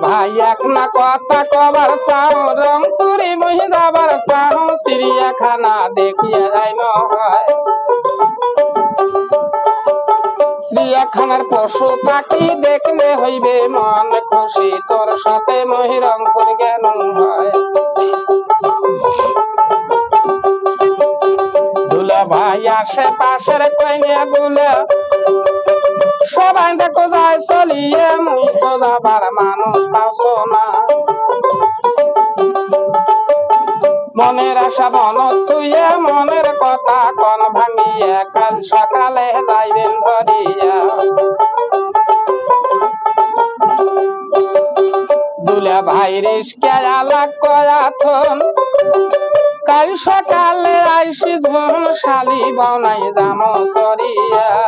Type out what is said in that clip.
ভাই এক না কথা কবার চাও রংপুরি মহিদাবার চাও চিড়িয়াখানা দেখিয়া যাই নয় চিড়িয়াখানার পশু পাখি দেখলে হইবে মন খুশি তোর সাথে মহি রংপুর জ্ঞান হয় দুলা ভাই আশেপাশের কইনিয়া গুলা সবাই দেখো যায় চলিয়ে মুই তো যাবার মানুষ পাওছো না মনের আশা মন তুইয়া মনের কথা কন ভাঙিয়া কাল সকালে যাইবেন ধরিয়া দুলা ভাই রিস্কা আলাক কয়াথন কাল সকালে আইসি ধন শালি বানাই দাম সরিয়া